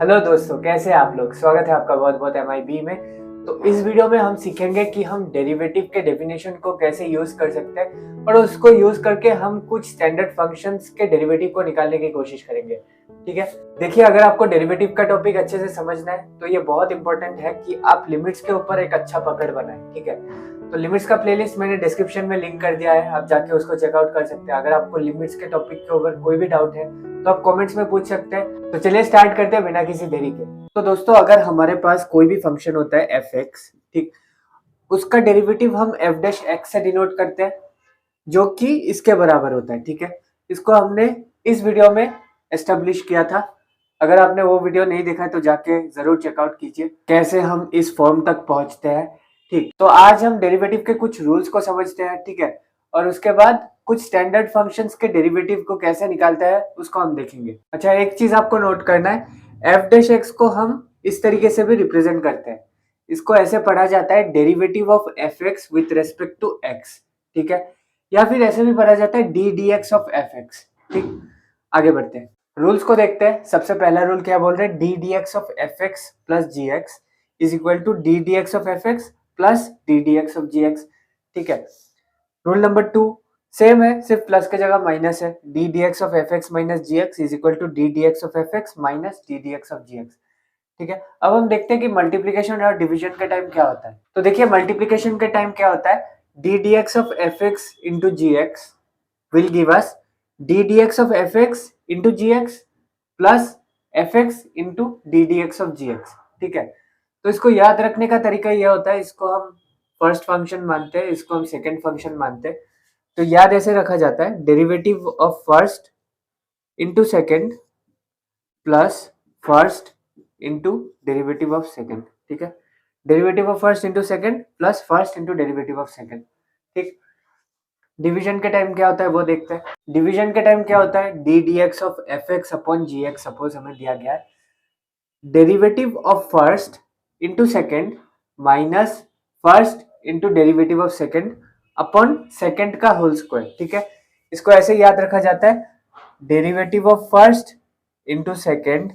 Hello दोस्तों, कैसे हैं आप लोग। स्वागत है आपका बहुत बहुत MIB में। तो इस वीडियो में हम सीखेंगे कि हम डेरिवेटिव के डेफिनेशन को कैसे यूज कर सकते हैं और उसको यूज करके हम कुछ स्टैंडर्ड फंक्शंस के डेरिवेटिव को निकालने की कोशिश करेंगे। ठीक है, देखिए, अगर आपको डेरिवेटिव का टॉपिक अच्छे से समझना है तो ये बहुत इंपॉर्टेंट है कि आप लिमिट्स के ऊपर एक अच्छा पकड़ बनाएं। ठीक है, तो लिमिट्स का प्लेलिस्ट मैंने डिस्क्रिप्शन में लिंक कर दिया है, आप जाके उसको चेकआउट कर सकते हैं। अगर आपको लिमिट्स के टॉपिक के ऊपर कोई भी डाउट है तो आप कमेंट्स में पूछ सकते हैं। तो चलिए स्टार्ट करते हैं बिना किसी देरी के। तो दोस्तों, अगर हमारे पास कोई भी फंक्शन होता है f(x), ठीक, उसका डेरिवेटिव हम f'(x) से डिनोट करते हैं, जो कि इसके बराबर होता है। ठीक है, इसको हमने इस वीडियो में एस्टेब्लिश किया था। अगर आपने वो वीडियो नहीं देखा है तो जाके जरूर चेकआउट कीजिए कैसे हम इस फॉर्म तक पहुंचते हैं। ठीक, तो आज हम डेरिवेटिव के कुछ रूल्स को समझते हैं। ठीक है, और उसके बाद कुछ स्टैंडर्ड फंक्शंस के डेरिवेटिव को कैसे निकालता है उसको हम देखेंगे। अच्छा, एक चीज आपको नोट करना है, f'(x) को हम इस तरीके से भी रिप्रेजेंट करते हैं। इसको ऐसे पढ़ा जाता है derivative of f(x) with respect to x। ठीक है, या फिर ऐसे भी पढ़ा जाता है ddx ऑफ f(x). ठीक, आगे बढ़ते हैं, रूल्स को देखते हैं। सबसे पहला रूल क्या बोल रहे हैं, ddx of f(x) plus gx is equal to ddx of f(x) plus ddx of gx। ठीक है, रूल नंबर 2 सेम है, सिर्फ प्लस की जगह माइनस है। ddx of f(x) minus gx is equal to ddx of f(x) minus ddx of gx। ठीक है, अब हम देखते हैं कि मल्टीप्लिकेशन और डिवीजन के टाइम क्या होता है। तो देखिए, मल्टीप्लिकेशन के टाइम क्या होता है, ddx of f(x) into gx will give us ddx of fx into gx plus fx into ddx of gx। ठीक है, तो इसको याद रखने का तरीका यह होता है, इसको हम फर्स्ट फंक्शन मानते हैं, इसको हम सेकंड फंक्शन मानते हैं। तो याद ऐसे रखा जाता है, derivative of first into second plus first into derivative of second. ठीक है, derivative of first into second plus first into derivative of second. ठीक, डिवीजन के टाइम क्या होता है वो देखते हैं। डिवीजन के टाइम क्या होता है, ddx of fx upon gx suppose हमें दिया गया है, derivative of first into second minus first into derivative of second upon second का होल स्क्वायर। ठीक है, इसको ऐसे याद रखा जाता है, derivative of first into second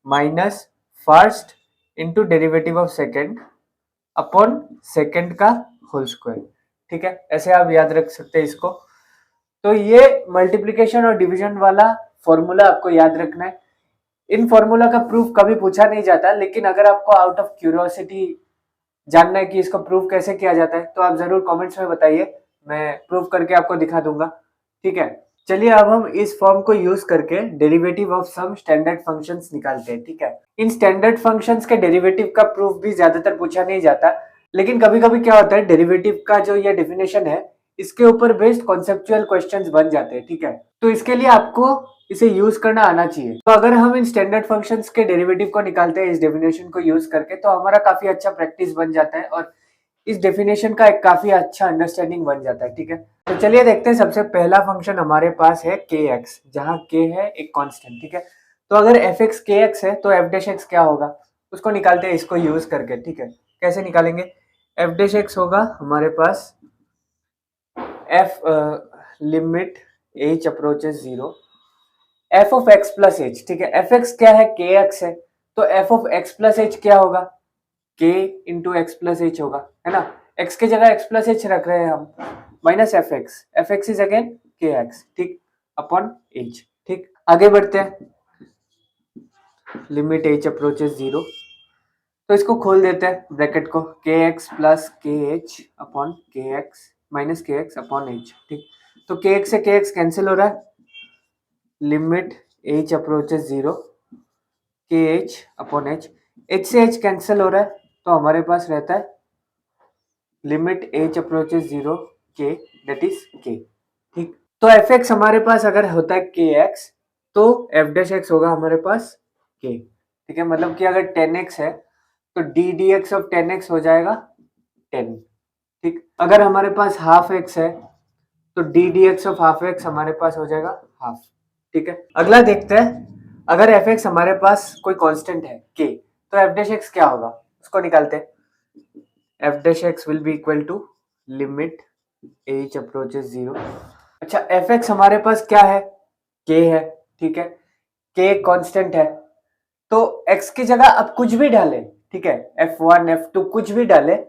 minus first into derivative of second upon second का होल स्क्वायर। ठीक है, ऐसे आप याद रख सकते हैं इसको। तो ये मल्टीप्लिकेशन और डिवीजन वाला फॉर्मूला आपको याद रखना है। इन फॉर्मूला का प्रूफ कभी पूछा नहीं जाता, लेकिन अगर आपको आउट ऑफ क्यूरियोसिटी जानना है कि इसको प्रूफ कैसे किया जाता है तो आप जरूर कमेंट्स में बताइए, मैं प्रूफ करके आपको दिखा दूंगा। ठीक है, चलिए अब हम इस फॉर्म को यूज करके derivative of some standard functions निकालते हैं। ठीक है, इन स्टैंडर्ड फंक्शंस के डेरिवेटिव का प्रूफ भी ज्यादातर पूछा नहीं जाता, लेकिन कभी कभी क्या होता है, डेरिवेटिव का जो ये डेफिनेशन है इसके ऊपर बेस्ड कॉन्सेप्चुअल क्वेश्चंस बन जाते हैं। ठीक है, तो इसके लिए आपको इसे यूज करना आना चाहिए। तो अगर हम इन स्टैंडर्ड फंक्शंस के डेरिवेटिव को निकालते हैं इस डेफिनेशन को यूज करके, तो हमारा काफी अच्छा प्रैक्टिस बन जाता है और इस डेफिनेशन का एक काफी अच्छा अंडरस्टैंडिंग बन जाता है। ठीक है, तो चलिए देखते हैं। सबसे पहला फंक्शन हमारे पास है kx, जहां k है एक कांस्टेंट। ठीक है, तो अगर fx kx है तो f'(x) क्या होगा, उसको निकालते हैं इसको यूज करके। ठीक है, कैसे निकालेंगे, f'(x) होगा हमारे पास f limit h approaches 0 f of x plus h। ठीक है, fx क्या है, kx है, तो f of x plus h क्या होगा, k into x plus H होगा, है ना। x की जगह x प्लस एच रख रहे हैं हम, minus fx is again kx। ठीक, अपॉन h। ठीक, आगे बढ़ते हैं, लिमिट h अप्रोचेस 0, तो इसको खोल देते हैं ब्रैकेट को, kx plus kh upon kx minus kx upon h। ठीक, तो kx से kx कैंसिल हो रहा है, limit h approaches 0 kh upon h, h से h कैंसिल हो रहा है तो हमारे पास रहता है limit h approaches 0 k that is k। ठीक, तो fx हमारे पास अगर होता है kx तो f'(x) होगा हमारे पास k। ठीक है, मतलब कि अगर 10x है तो ddx ऑफ 10x हो जाएगा 10। ठीक, अगर हमारे पास हाफ x है तो ddx ऑफ हाफ x हमारे पास हो जाएगा हाफ। ठीक है, अगला देखते हैं, अगर fx हमारे पास कोई कांस्टेंट है k, तो f'(x) क्या होगा, उसको निकालते हैं। f'(x) will be equal to limit h approaches 0। अच्छा, fx हमारे पास क्या है, k है। ठीक है, k कांस्टेंट है, तो x की जगह आप कुछ भी डालें, ठीक है, f1 f2 कुछ भी डालें,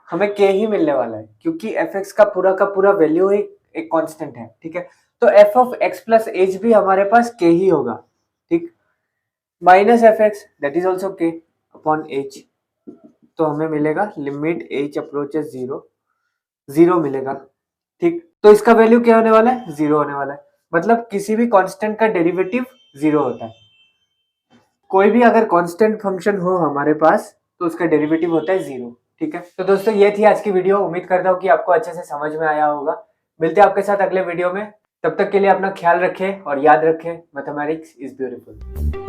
हमें k ही मिलने वाला है, क्योंकि fx का पूरा वैल्यू ही एक कांस्टेंट है, ठीक है। तो f of x plus H भी हमारे पास k ही होगा, ठीक, minus F x that is also k upon h। तो हमें मिलेगा लिमिट h अप्रोचेस 0, 0 मिलेगा, ठीक। तो इसका वैल्यू क्या होने वाला है, 0 होने वाला है। मतलब किसी भी कांस्टेंट का डेरिवेटिव 0 होता है। कोई भी अगर कांस्टेंट फंक्शन हो हमारे पास तो उसका डेरिवेटिव होता है 0, ठीक है। तो दोस्तों ये थी आज की वीडियो, उम्मीद करता हूँ कि आपको अच्छे से समझ में आया होगा। मिलते हैं आपके साथ अगले वीडियो में, तब तक के लिए अपना ख्याल रखें और याद रखें, मैथमेटिक्स इज ब्यूटीफुल।